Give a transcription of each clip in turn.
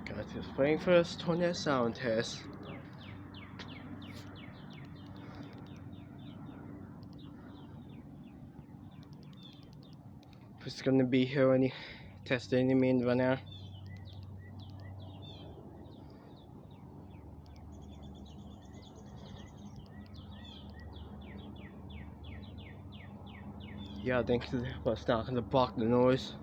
Guys, just waiting for this tornado sound test. It's gonna be here any test any minute right now. Yeah, I think it's not gonna block the noise.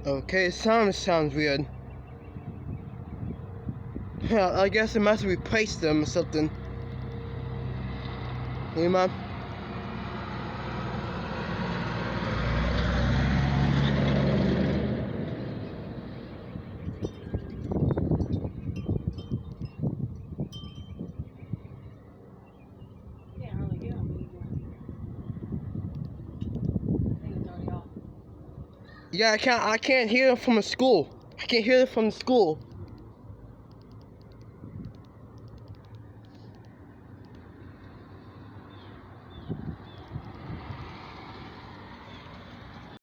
Okay, sounds weird. Yeah, I guess it must have replaced them or something. Hey, Mom? Yeah, I can't hear it from the school. I can't hear it from the school.